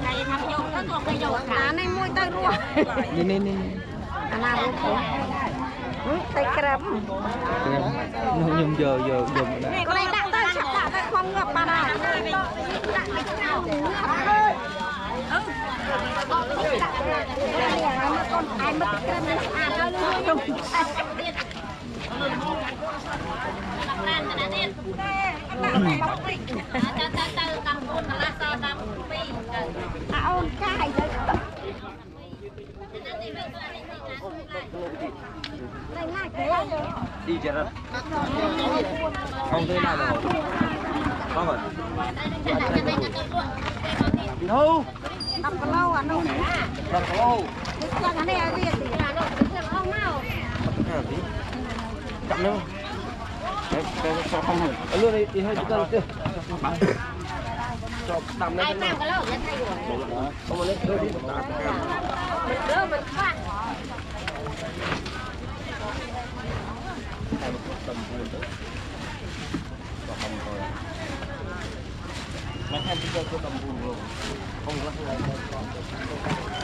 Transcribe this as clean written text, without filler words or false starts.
ngày thằng vô nó còn cái vô cả này môi tay luôn Ini. anh nào cũng tay kram Nhum giờ con này đặt tay chắc đặt tay không gặp bà nào con ai mất kram à luôn ôn cay đi chưa đó không thế nào rồi có rồi đâu đập lâu à đâu đập lâu cái này gì không nào chậm nữa cho không hề ở luôn đi hơi chút chưa cho nằm lên ai mang cái lẩu lên thay rồi không lên đưa đi mình đưa mình phát mấy em chúng tôi có tầm buồn luôn không có